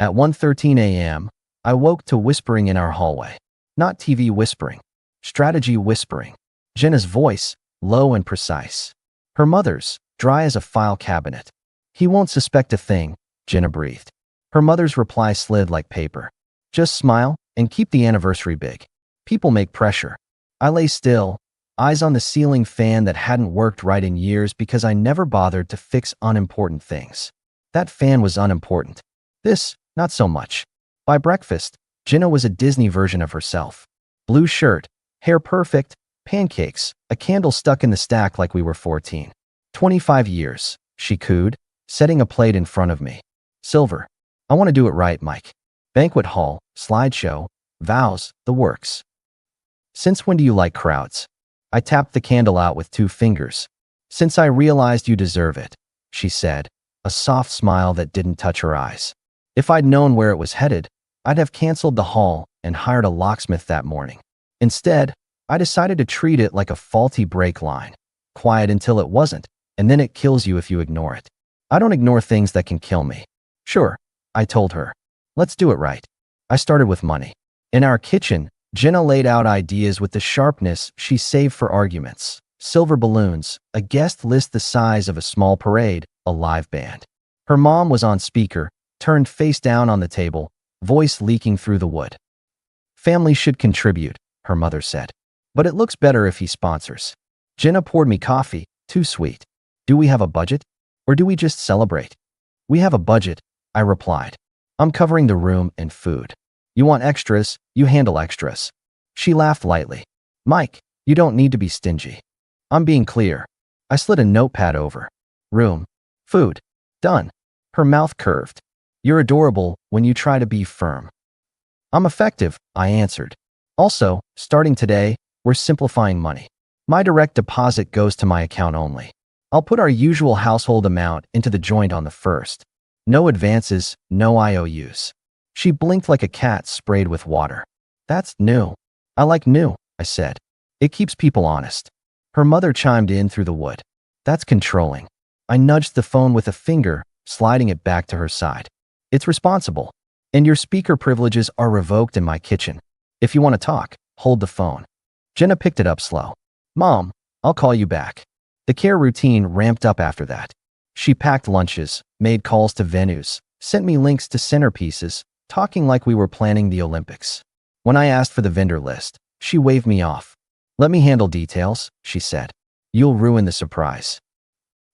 At 1:13 a.m., I woke to whispering in our hallway. Not TV whispering, strategy whispering. Jenna's voice, low and precise. Her mother's, dry as a file cabinet. He won't suspect a thing, Jenna breathed. Her mother's reply slid like paper. Just smile and keep the anniversary big. People make pressure. I lay still, eyes on the ceiling fan that hadn't worked right in years because I never bothered to fix unimportant things. That fan was unimportant. This, not so much. By breakfast, Jenna was a Disney version of herself. Blue shirt, hair perfect, pancakes, a candle stuck in the stack like we were 14. 25 years, she cooed, setting a plate in front of me. Silver. I want to do it right, Mike. Banquet hall, slideshow, vows, the works. Since when do you like crowds? I tapped the candle out with 2 fingers. Since I realized you deserve it, she said, a soft smile that didn't touch her eyes. If I'd known where it was headed, I'd have canceled the hall and hired a locksmith that morning. Instead, I decided to treat it like a faulty brake line. Quiet until it wasn't, and then it kills you if you ignore it. I don't ignore things that can kill me. Sure, I told her. Let's do it right. I started with money. In our kitchen, Jenna laid out ideas with the sharpness she saved for arguments. Silver balloons, a guest list the size of a small parade, a live band. Her mom was on speaker, turned face down on the table, voice leaking through the wood. Family should contribute, her mother said. But it looks better if he sponsors. Jenna poured me coffee, too sweet. Do we have a budget? Or do we just celebrate? We have a budget, I replied. I'm covering the room and food. You want extras, you handle extras. She laughed lightly. Mike, you don't need to be stingy. I'm being clear. I slid a notepad over. Room. Food. Done. Her mouth curved. You're adorable when you try to be firm. I'm effective, I answered. Also, starting today, we're simplifying money. My direct deposit goes to my account only. I'll put our usual household amount into the joint on the first. No advances, no IOUs. She blinked like a cat sprayed with water. That's new. I like new, I said. It keeps people honest. Her mother chimed in through the wood. That's controlling. I nudged the phone with a finger, sliding it back to her side. It's responsible. And your speaker privileges are revoked in my kitchen. If you want to talk, hold the phone. Jenna picked it up slow. Mom, I'll call you back. The care routine ramped up after that. She packed lunches, made calls to venues, sent me links to centerpieces, talking like we were planning the Olympics. When I asked for the vendor list, she waved me off. Let me handle details, she said. You'll ruin the surprise.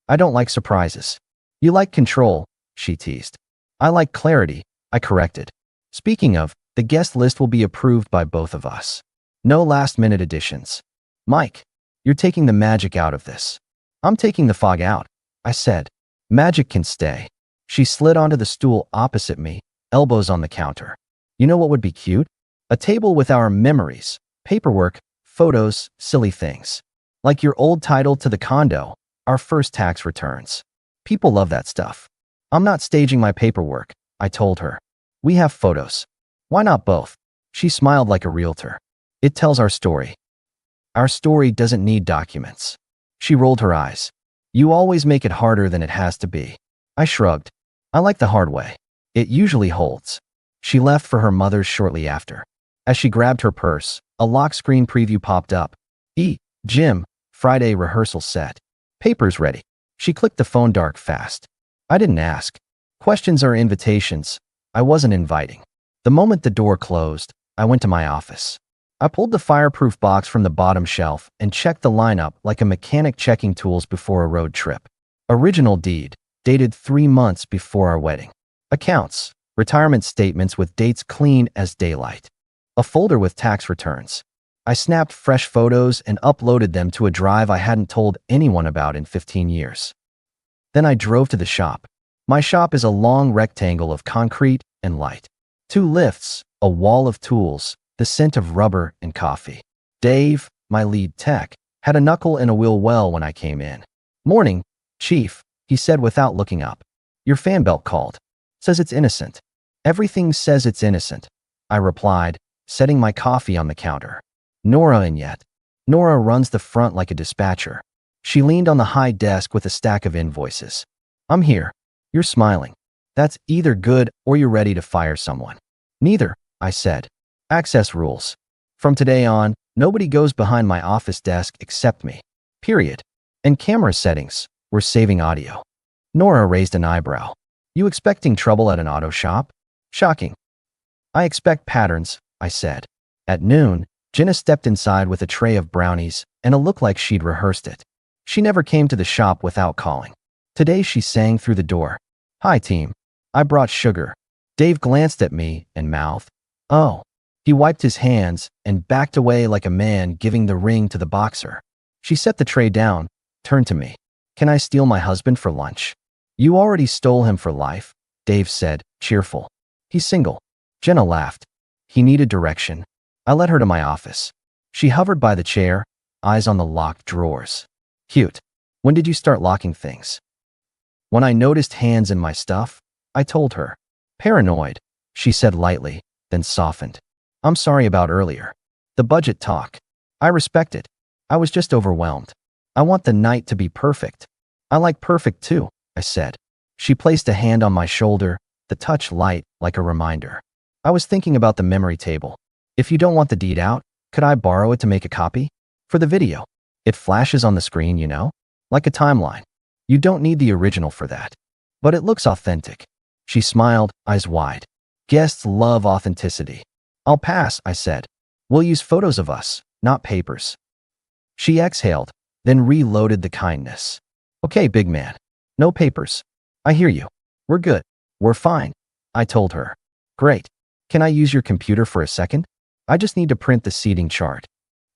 I don't like surprises. You like control, she teased. I like clarity, I corrected. Speaking of, the guest list will be approved by both of us. No last-minute additions. Mike, you're taking the magic out of this. I'm taking the fog out, I said. Magic can stay. She slid onto the stool opposite me, elbows on the counter. You know what would be cute? A table with our memories, paperwork, photos, silly things. Like your old title to the condo, our first tax returns. People love that stuff. I'm not staging my paperwork, I told her. We have photos. Why not both? She smiled like a realtor. It tells our story. Our story doesn't need documents. She rolled her eyes. You always make it harder than it has to be. I shrugged. I like the hard way. It usually holds. She left for her mother's shortly after. As she grabbed her purse, a lock screen preview popped up. Jim, Friday rehearsal set. Papers ready. She clicked the phone dark fast. I didn't ask. Questions are invitations. I wasn't inviting. The moment the door closed, I went to my office. I pulled the fireproof box from the bottom shelf and checked the lineup like a mechanic checking tools before a road trip. Original deed, dated 3 months before our wedding. Accounts, retirement statements with dates clean as daylight. A folder with tax returns. I snapped fresh photos and uploaded them to a drive I hadn't told anyone about in 15 years. Then I drove to the shop. My shop is a long rectangle of concrete and light. 2 lifts, a wall of tools, the scent of rubber and coffee. Dave, my lead tech, had a knuckle and a wheel well when I came in. Morning, Chief, he said without looking up. Your fan belt called. Says it's innocent. Everything says it's innocent, I replied, setting my coffee on the counter. Nora in yet. Nora runs the front like a dispatcher. She leaned on the high desk with a stack of invoices. I'm here. You're smiling. That's either good or you're ready to fire someone. Neither, I said. Access rules. From today on, nobody goes behind my office desk except me. Period. And camera settings. We're saving audio. Nora raised an eyebrow. You expecting trouble at an auto shop? Shocking. I expect patterns, I said. At noon, Jenna stepped inside with a tray of brownies and a look like she'd rehearsed it. She never came to the shop without calling. Today she sang through the door. Hi, team. I brought sugar. Dave glanced at me and mouthed, oh. He wiped his hands and backed away like a man giving the ring to the boxer. She set the tray down, turned to me. Can I steal my husband for lunch? You already stole him for life, Dave said, cheerful. He's single. Jenna laughed. He needed direction. I led her to my office. She hovered by the chair, eyes on the locked drawers. Cute. When did you start locking things? When I noticed hands in my stuff, I told her. Paranoid, she said lightly, then softened. I'm sorry about earlier. The budget talk. I respect it. I was just overwhelmed. I want the night to be perfect. I like perfect too, I said. She placed a hand on my shoulder, the touch light like a reminder. I was thinking about the memory table. If you don't want the deed out, could I borrow it to make a copy? For the video. It flashes on the screen, you know? Like a timeline. You don't need the original for that. But it looks authentic. She smiled, eyes wide. Guests love authenticity. I'll pass, I said. We'll use photos of us, not papers. She exhaled, then reloaded the kindness. Okay, big man. No papers. I hear you. We're good. We're fine, I told her. Great. Can I use your computer for a second? I just need to print the seating chart.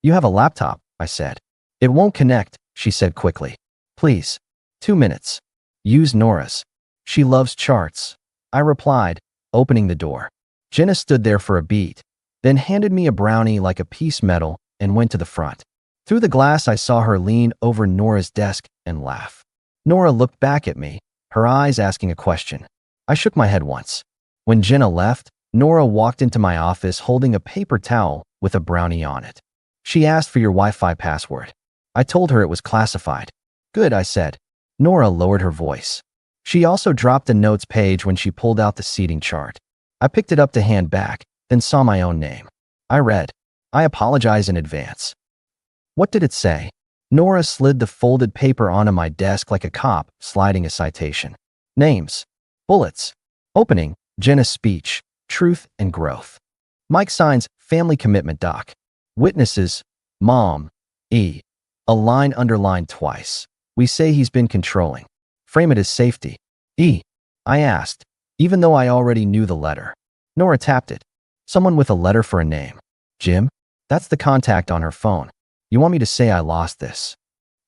You have a laptop, I said. It won't connect, she said quickly. Please. 2 minutes. Use Nora's. She loves charts. I replied, opening the door. Jenna stood there for a beat, then handed me a brownie like a piece metal and went to the front. Through the glass, I saw her lean over Nora's desk and laugh. Nora looked back at me, her eyes asking a question. I shook my head once. When Jenna left, Nora walked into my office holding a paper towel with a brownie on it. She asked for your Wi-Fi password. I told her it was classified. Good, I said. Nora lowered her voice. She also dropped a notes page when she pulled out the seating chart. I picked it up to hand back, then saw my own name. I read, I apologize in advance. What did it say? Nora slid the folded paper onto my desk like a cop sliding a citation. Names. Bullets. Opening, Jenna's speech, truth and growth. Mike signs, family commitment doc. Witnesses, Mom, E. A line underlined twice. We say he's been controlling. Frame it as safety. E. I asked, even though I already knew the letter. Nora tapped it. Someone with a letter for a name. Jim? That's the contact on her phone. You want me to say I lost this?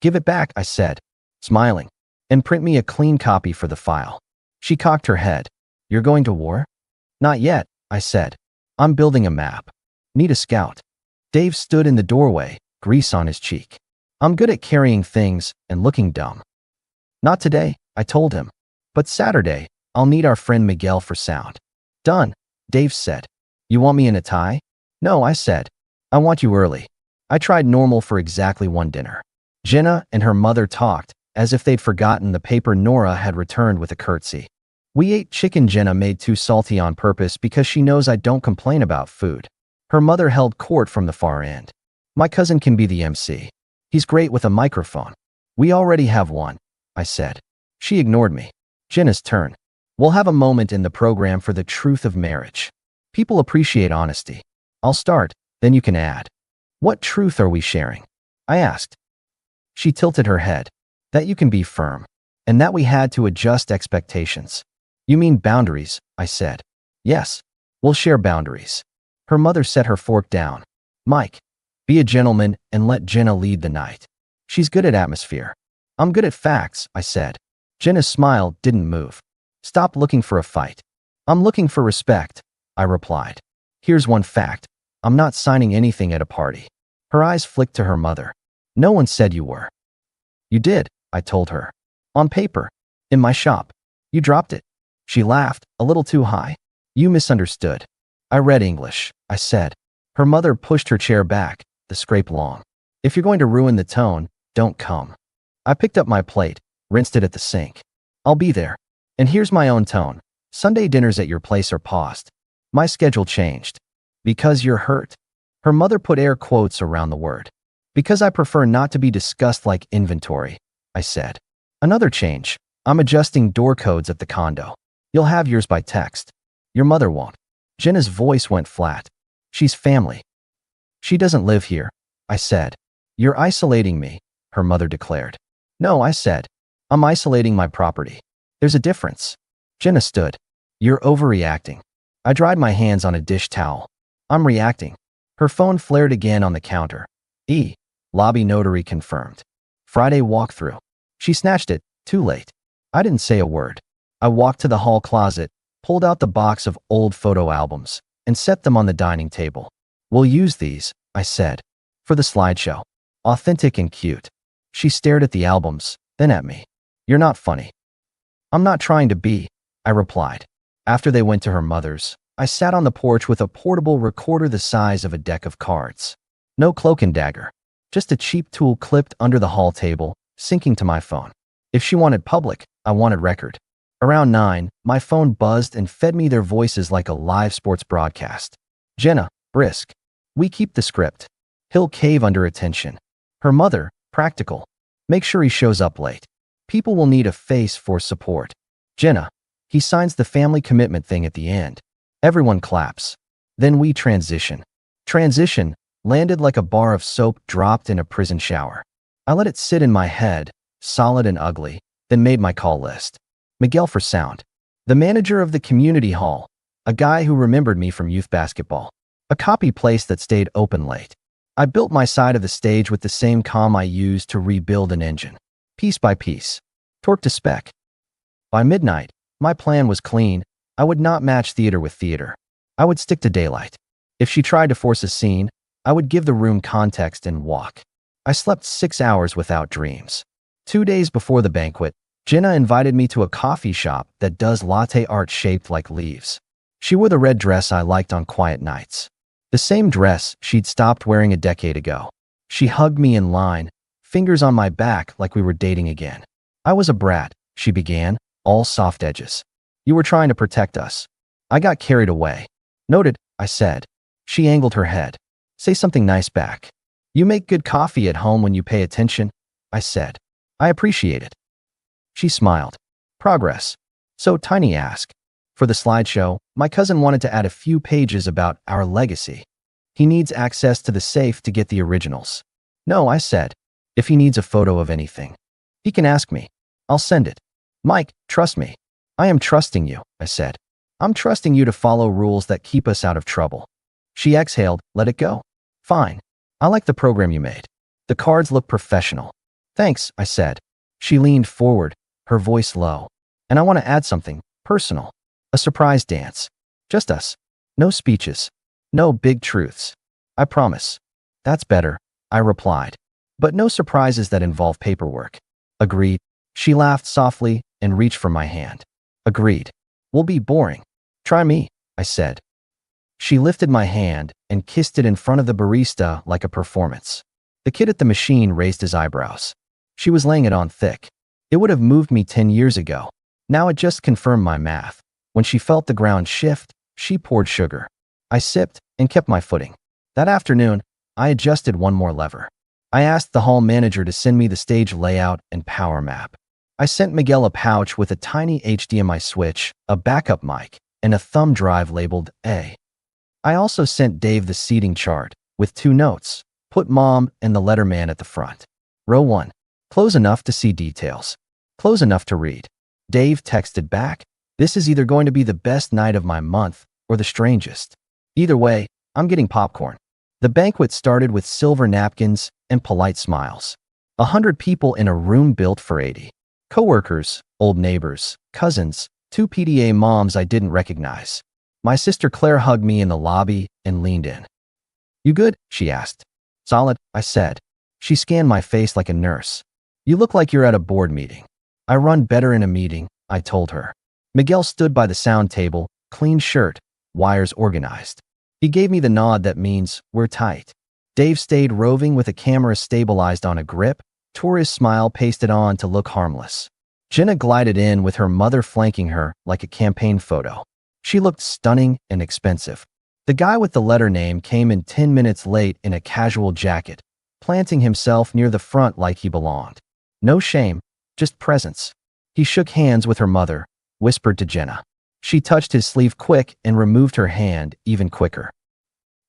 Give it back, I said, smiling, and print me a clean copy for the file. She cocked her head. You're going to war? Not yet, I said. I'm building a map. Need a scout. Dave stood in the doorway, grease on his cheek. I'm good at carrying things and looking dumb. Not today, I told him. But Saturday, I'll need our friend Miguel for sound. Done, Dave said. You want me in a tie? No, I said. I want you early. I tried normal for exactly one dinner. Jenna and her mother talked, as if they'd forgotten the paper Nora had returned with a curtsy. We ate chicken Jenna made too salty on purpose because she knows I don't complain about food. Her mother held court from the far end. My cousin can be the MC. He's great with a microphone. We already have one, I said. She ignored me. Jenna's turn. We'll have a moment in the program for the truth of marriage. People appreciate honesty. I'll start, then you can add. What truth are we sharing? I asked. She tilted her head. That you can be firm. And that we had to adjust expectations. You mean boundaries, I said. Yes. We'll share boundaries. Her mother set her fork down. Mike, be a gentleman and let Jenna lead the night. She's good at atmosphere. I'm good at facts, I said. Jenna's smile didn't move. Stop looking for a fight. I'm looking for respect, I replied. Here's one fact. I'm not signing anything at a party. Her eyes flicked to her mother. No one said you were. You did, I told her. On paper. In my shop. You dropped it. She laughed, a little too high. You misunderstood. I read English, I said. Her mother pushed her chair back, the scrape long. If you're going to ruin the tone, don't come. I picked up my plate, rinsed it at the sink. I'll be there. And here's my own tone. Sunday dinners at your place are paused. My schedule changed. Because you're hurt. Her mother put air quotes around the word. Because I prefer not to be discussed like inventory, I said. Another change. I'm adjusting door codes at the condo. You'll have yours by text. Your mother won't. Jenna's voice went flat. She's family. She doesn't live here, I said. You're isolating me, her mother declared. No, I said. I'm isolating my property. There's a difference. Jenna stood. You're overreacting. I dried my hands on a dish towel. I'm reacting. Her phone flared again on the counter. Lobby notary confirmed. Friday walkthrough. She snatched it, too late. I didn't say a word. I walked to the hall closet, pulled out the box of old photo albums, and set them on the dining table. We'll use these, I said, for the slideshow. Authentic and cute. She stared at the albums, then at me. You're not funny. I'm not trying to be, I replied. After they went to her mother's, I sat on the porch with a portable recorder the size of a deck of cards. No cloak and dagger. Just a cheap tool clipped under the hall table, syncing to my phone. If she wanted public, I wanted record. Around 9, my phone buzzed and fed me their voices like a live sports broadcast. Jenna, brisk. We keep the script. He'll cave under attention. Her mother, practical. Make sure he shows up late. People will need a face for support. Jenna, he signs the family commitment thing at the end. Everyone claps. Then we transition. Transition landed like a bar of soap dropped in a prison shower. I let it sit in my head, solid and ugly, then made my call list. Miguel for sound. The manager of the community hall. A guy who remembered me from youth basketball. A copy place that stayed open late. I built my side of the stage with the same comm I used to rebuild an engine. Piece by piece. Torque to spec. By midnight, my plan was clean. I would not match theater with theater. I would stick to daylight. If she tried to force a scene, I would give the room context and walk. I slept 6 hours without dreams. 2 days before the banquet, Jenna invited me to a coffee shop that does latte art shaped like leaves. She wore the red dress I liked on quiet nights. The same dress she'd stopped wearing a decade ago. She hugged me in line, fingers on my back like we were dating again. I was a brat, she began, all soft edges. You were trying to protect us. I got carried away. Noted, I said. She angled her head. Say something nice back. You make good coffee at home when you pay attention, I said. I appreciate it. She smiled. Progress. So Tiny asked. For the slideshow, my cousin wanted to add a few pages about our legacy. He needs access to the safe to get the originals. No, I said. If he needs a photo of anything, he can ask me. I'll send it. Mike, trust me. I am trusting you, I said. I'm trusting you to follow rules that keep us out of trouble. She exhaled, let it go. Fine. I like the program you made. The cards look professional. Thanks, I said. She leaned forward, her voice low. And I want to add something personal. A surprise dance. Just us. No speeches. No big truths. I promise. That's better, I replied. But no surprises that involve paperwork. Agreed. She laughed softly and reached for my hand. Agreed. Will be boring. Try me, I said. She lifted my hand and kissed it in front of the barista like a performance. The kid at the machine raised his eyebrows. She was laying it on thick. It would have moved me 10 years ago. Now it just confirmed my math. When she felt the ground shift, she poured sugar. I sipped and kept my footing. That afternoon, I adjusted one more lever. I asked the hall manager to send me the stage layout and power map. I sent Miguel a pouch with a tiny HDMI switch, a backup mic, and a thumb drive labeled A. I also sent Dave the seating chart with 2 notes. Put Mom and the letterman at the front. Row 1. Close enough to see details. Close enough to read. Dave texted back, this is either going to be the best night of my month or the strangest. Either way, I'm getting popcorn. The banquet started with silver napkins and polite smiles. 100 people in a room built for 80. Coworkers, old neighbors, cousins, 2 PTA moms I didn't recognize. My sister Claire hugged me in the lobby and leaned in. You good? She asked. Solid, I said. She scanned my face like a nurse. You look like you're at a board meeting. I run better in a meeting, I told her. Miguel stood by the sound table, clean shirt, wires organized. He gave me the nod that means we're tight. Dave stayed roving with a camera stabilized on a grip, tore his smile pasted on to look harmless. Jenna glided in with her mother flanking her like a campaign photo. She looked stunning and expensive. The guy with the letter name came in 10 minutes late in a casual jacket, planting himself near the front like he belonged. No shame, just presence. He shook hands with her mother, whispered to Jenna. She touched his sleeve quick and removed her hand even quicker.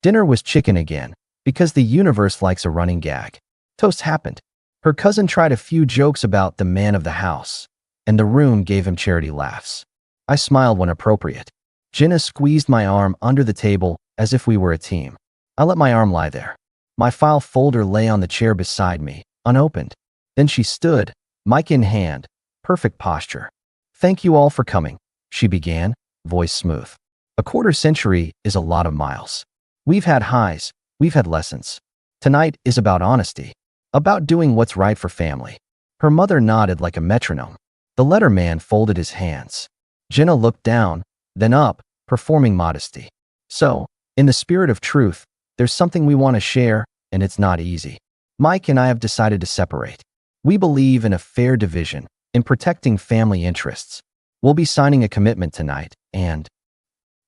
Dinner was chicken again, because the universe likes a running gag. Toast happened. Her cousin tried a few jokes about the man of the house, and the room gave him charity laughs. I smiled when appropriate. Jenna squeezed my arm under the table as if we were a team. I let my arm lie there. My file folder lay on the chair beside me, unopened. Then she stood, mic in hand, perfect posture. "Thank you all for coming," she began, voice smooth. "A quarter century is a lot of miles. We've had highs, we've had lessons. Tonight is about honesty, about doing what's right for family." Her mother nodded like a metronome. The letterman folded his hands. Jenna looked down, then up, performing modesty. "So, in the spirit of truth, there's something we want to share, and it's not easy. Mike and I have decided to separate. We believe in a fair division, in protecting family interests. We'll be signing a commitment tonight, and—"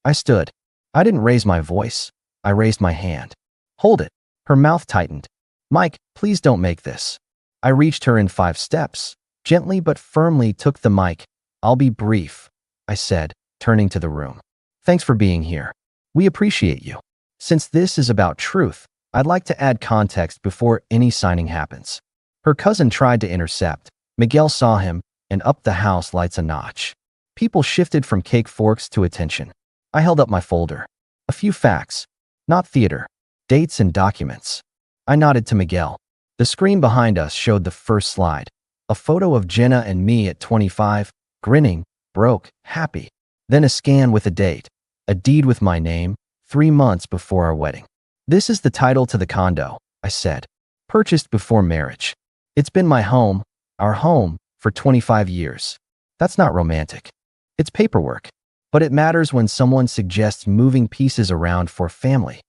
I stood. I didn't raise my voice. I raised my hand. "Hold it." Her mouth tightened. "Mike, please don't make this." I reached her in 5 steps, gently but firmly took the mic. "I'll be brief," I said, turning to the room. "Thanks for being here. We appreciate you. Since this is about truth, I'd like to add context before any signing happens." Her cousin tried to intercept. Miguel saw him, and upped the house lights a notch. People shifted from cake forks to attention. I held up my folder. A few facts, not theater, dates and documents. I nodded to Miguel. The screen behind us showed the first slide, a photo of Jenna and me at 25, grinning, broke, happy. Then a scan with a date, a deed with my name, 3 months before our wedding. "This is the title to the condo," I said. "Purchased before marriage. It's been my home, our home, for 25 years. That's not romantic. It's paperwork. But it matters when someone suggests moving pieces around for family."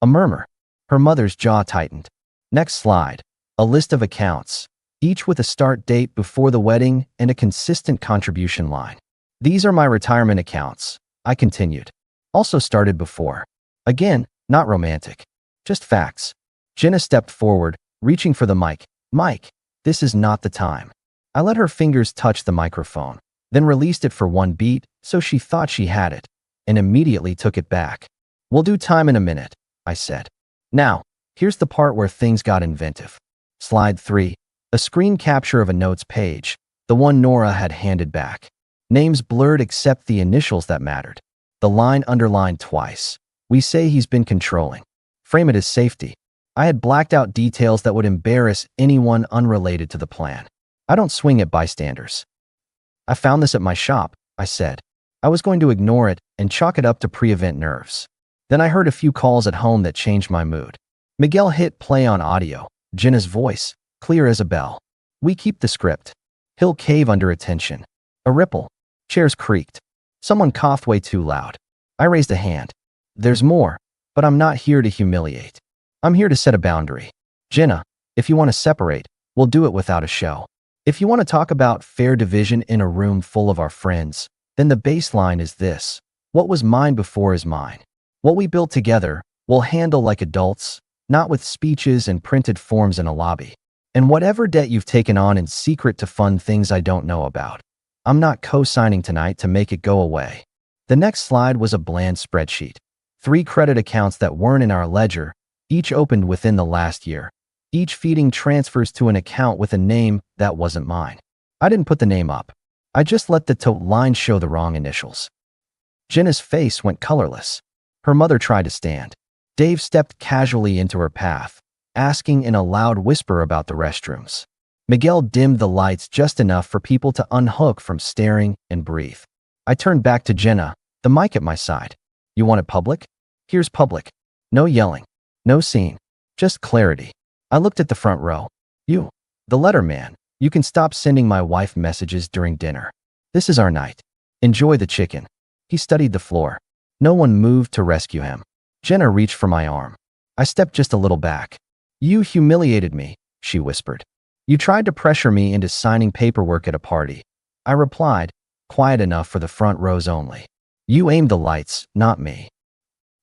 A murmur. Her mother's jaw tightened. Next slide. A list of accounts, each with a start date before the wedding and a consistent contribution line. "These are my retirement accounts," I continued. "Also started before." Again, not romantic. Just facts. Jenna stepped forward, reaching for the mic. "Mike, this is not the time." I let her fingers touch the microphone, then released it for 1 beat, so she thought she had it, and immediately took it back. "We'll do time in a minute," I said. "Now, here's the part where things got inventive." Slide 3. A screen capture of a notes page, the one Nora had handed back. Names blurred except the initials that mattered. The line underlined twice. "We say he's been controlling. Frame it as safety." I had blacked out details that would embarrass anyone unrelated to the plan. I don't swing at bystanders. "I found this at my shop," I said. I was going to ignore it and chalk it up to pre-event nerves. Then I heard a few calls at home that changed my mood. Miguel hit play on audio, Jenna's voice, clear as a bell. "We keep the script." He'll cave under attention. A ripple. Chairs creaked. Someone coughed way too loud. I raised a hand. "There's more, but I'm not here to humiliate. I'm here to set a boundary. Jenna, if you want to separate, we'll do it without a show. If you want to talk about fair division in a room full of our friends, then the baseline is this. What was mine before is mine. What we built together, we'll handle like adults, not with speeches and printed forms in a lobby. And whatever debt you've taken on in secret to fund things I don't know about, I'm not co-signing tonight to make it go away." The next slide was a bland spreadsheet. 3 credit accounts that weren't in our ledger, each opened within the last year, each feeding transfers to an account with a name that wasn't mine. I didn't put the name up. I just let the line show the wrong initials. Jenna's face went colorless. Her mother tried to stand. Dave stepped casually into her path, asking in a loud whisper about the restrooms. Miguel dimmed the lights just enough for people to unhook from staring and breathe. I turned back to Jenna, the mic at my side. "You want it public? Here's public. No yelling. No scene. Just clarity." I looked at the front row. "You, the letterman, you can stop sending my wife messages during dinner. This is our night. Enjoy the chicken." He studied the floor. No one moved to rescue him. Jenna reached for my arm. I stepped just a little back. "You humiliated me," she whispered. You tried to pressure me into signing paperwork at a party. I replied, quiet enough for the front rows only. You aimed the lights, not me.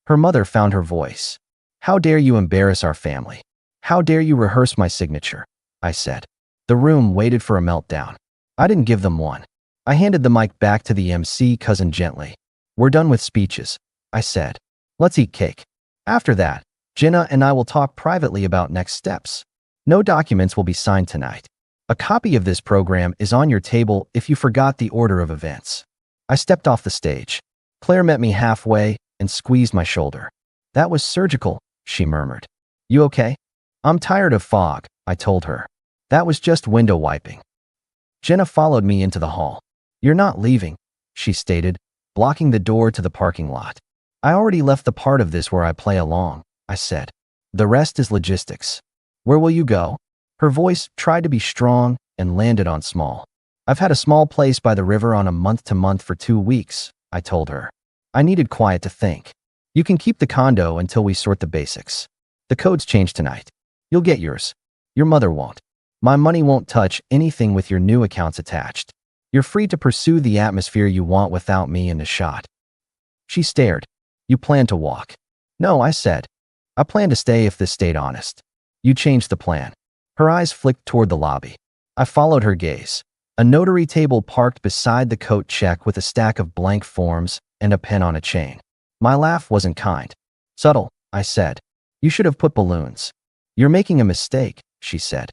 Her mother found her voice. How dare you embarrass our family? How dare you rehearse my signature? I said. The room waited for a meltdown. I didn't give them one. I handed the mic back to the MC cousin gently. We're done with speeches, I said. Let's eat cake. After that, Jenna and I will talk privately about next steps. No documents will be signed tonight. A copy of this program is on your table if you forgot the order of events. I stepped off the stage. Claire met me halfway and squeezed my shoulder. That was surgical, she murmured. You okay? I'm tired of fog, I told her. That was just window wiping. Jenna followed me into the hall. You're not leaving, she stated, blocking the door to the parking lot. I already left the part of this where I play along, I said. The rest is logistics. Where will you go? Her voice tried to be strong and landed on small. I've had a small place by the river on a month-to-month for 2 weeks, I told her. I needed quiet to think. You can keep the condo until we sort the basics. The codes change tonight. You'll get yours. Your mother won't. My money won't touch anything with your new accounts attached. You're free to pursue the atmosphere you want without me in the shot. She stared. You plan to walk? No, I said. I plan to stay if this stayed honest. You changed the plan. Her eyes flicked toward the lobby. I followed her gaze. A notary table parked beside the coat check with a stack of blank forms and a pen on a chain. My laugh wasn't kind. Subtle, I said. You should have put balloons. You're making a mistake, she said.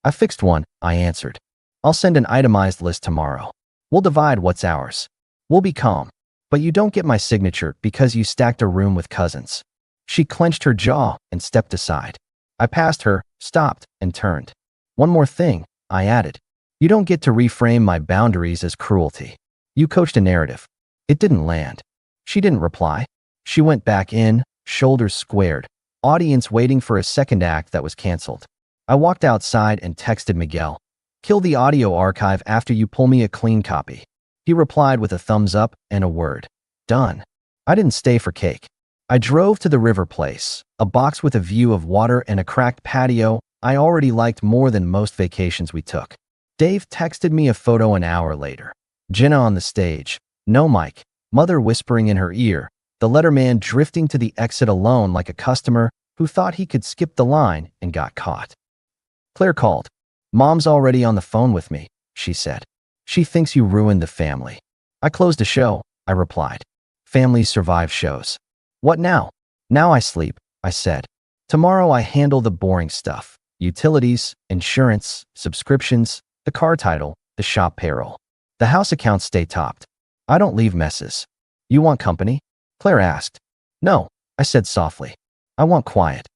I fixed one, I answered. I'll send an itemized list tomorrow. We'll divide what's ours. We'll be calm. But you don't get my signature because you stacked a room with cousins. She clenched her jaw and stepped aside. I passed her, stopped, and turned. One more thing, I added. You don't get to reframe my boundaries as cruelty. You coached a narrative. It didn't land. She didn't reply. She went back in, shoulders squared, audience waiting for a second act that was canceled. I walked outside and texted Miguel. Kill the audio archive after you pull me a clean copy. He replied with a thumbs up and a word. Done. I didn't stay for cake. I drove to the River Place, a box with a view of water and a cracked patio I already liked more than most vacations we took. Dave texted me a photo an hour later. Jenna on the stage. No mic. Mother whispering in her ear. The letterman drifting to the exit alone like a customer who thought he could skip the line and got caught. Claire called. Mom's already on the phone with me, she said. She thinks you ruined the family. I closed a show, I replied. Families survive shows. What now? Now I sleep, I said. Tomorrow I handle the boring stuff. Utilities, insurance, subscriptions, the car title, the shop payroll. The house accounts stay topped. I don't leave messes. You want company? Claire asked. No, I said softly. I want quiet.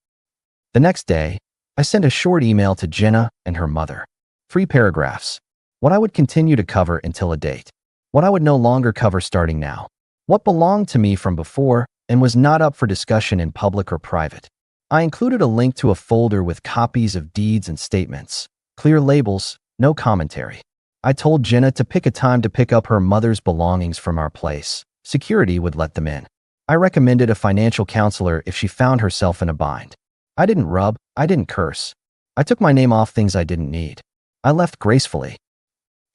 The next day, I sent a short email to Jenna and her mother. 3 paragraphs. What I would continue to cover until a date. What I would no longer cover starting now. What belonged to me from before and was not up for discussion in public or private. I included a link to a folder with copies of deeds and statements. Clear labels, no commentary. I told Jenna to pick a time to pick up her mother's belongings from our place. Security would let them in. I recommended a financial counselor if she found herself in a bind. I didn't rub, I didn't curse. I took my name off things I didn't need. I left gracefully.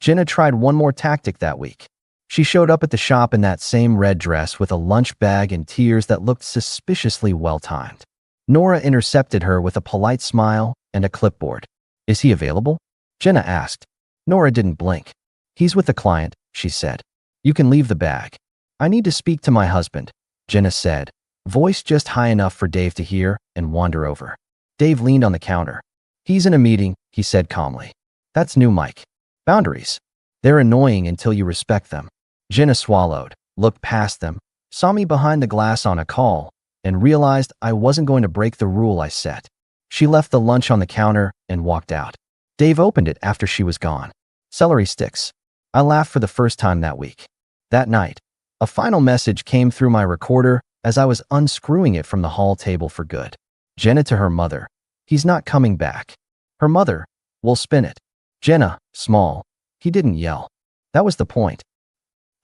Jenna tried one more tactic that week. She showed up at the shop in that same red dress with a lunch bag and tears that looked suspiciously well-timed. Nora intercepted her with a polite smile and a clipboard. Is he available? Jenna asked. Nora didn't blink. He's with the client, she said. You can leave the bag. I need to speak to my husband, Jenna said, voice just high enough for Dave to hear and wander over. Dave leaned on the counter. He's in a meeting, he said calmly. That's new, Mike. Boundaries. They're annoying until you respect them. Jenna swallowed, looked past them, saw me behind the glass on a call, and realized I wasn't going to break the rule I set. She left the lunch on the counter and walked out. Dave opened it after she was gone. Celery sticks. I laughed for the first time that week. That night, a final message came through my recorder as I was unscrewing it from the hall table for good. Jenna to her mother. He's not coming back. Her mother. We'll spin it. Jenna, small. He didn't yell. That was the point.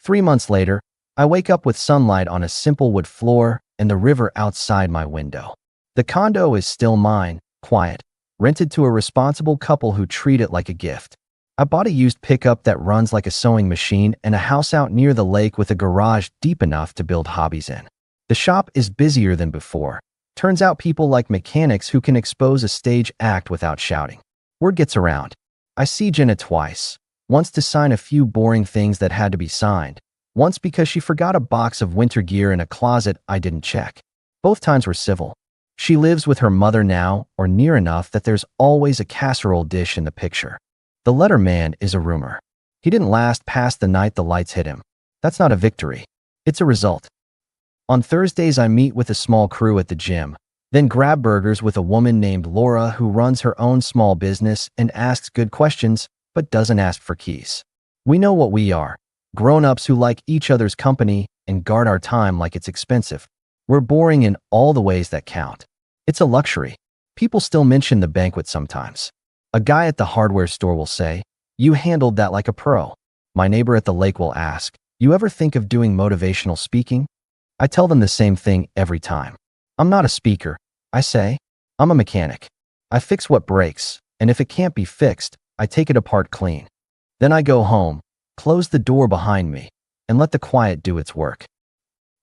3 months later, I wake up with sunlight on a simple wood floor and the river outside my window. The condo is still mine, quiet, rented to a responsible couple who treat it like a gift. I bought a used pickup that runs like a sewing machine and a house out near the lake with a garage deep enough to build hobbies in. The shop is busier than before. Turns out people like mechanics who can expose a stage act without shouting. Word gets around. I see Jenna twice. Once to sign a few boring things that had to be signed. Once because she forgot a box of winter gear in a closet I didn't check. Both times were civil. She lives with her mother now, or near enough that there's always a casserole dish in the picture. The letter man is a rumor. He didn't last past the night the lights hit him. That's not a victory. It's a result. On Thursdays I meet with a small crew at the gym, then grab burgers with a woman named Laura who runs her own small business and asks good questions, but doesn't ask for keys. We know what we are. Grown-ups who like each other's company and guard our time like it's expensive. We're boring in all the ways that count. It's a luxury. People still mention the banquet sometimes. A guy at the hardware store will say, "You handled that like a pro." My neighbor at the lake will ask, "You ever think of doing motivational speaking?" I tell them the same thing every time. I'm not a speaker. I say, I'm a mechanic. I fix what breaks, and if it can't be fixed, I take it apart clean. Then I go home, close the door behind me, and let the quiet do its work.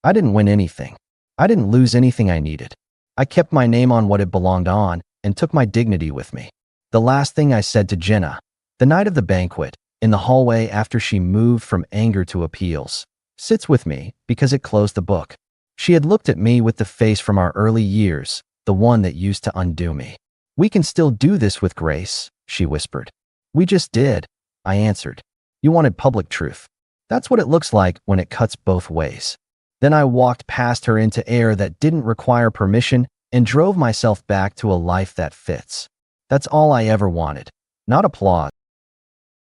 I didn't win anything. I didn't lose anything I needed. I kept my name on what it belonged on and took my dignity with me. The last thing I said to Jenna, the night of the banquet, in the hallway after she moved from anger to appeals, sits with me because it closed the book. She had looked at me with the face from our early years, the one that used to undo me. "We can still do this with grace," she whispered. "We just did," I answered. "You wanted public truth. That's what it looks like when it cuts both ways." Then I walked past her into air that didn't require permission and drove myself back to a life that fits. That's all I ever wanted. Not applause.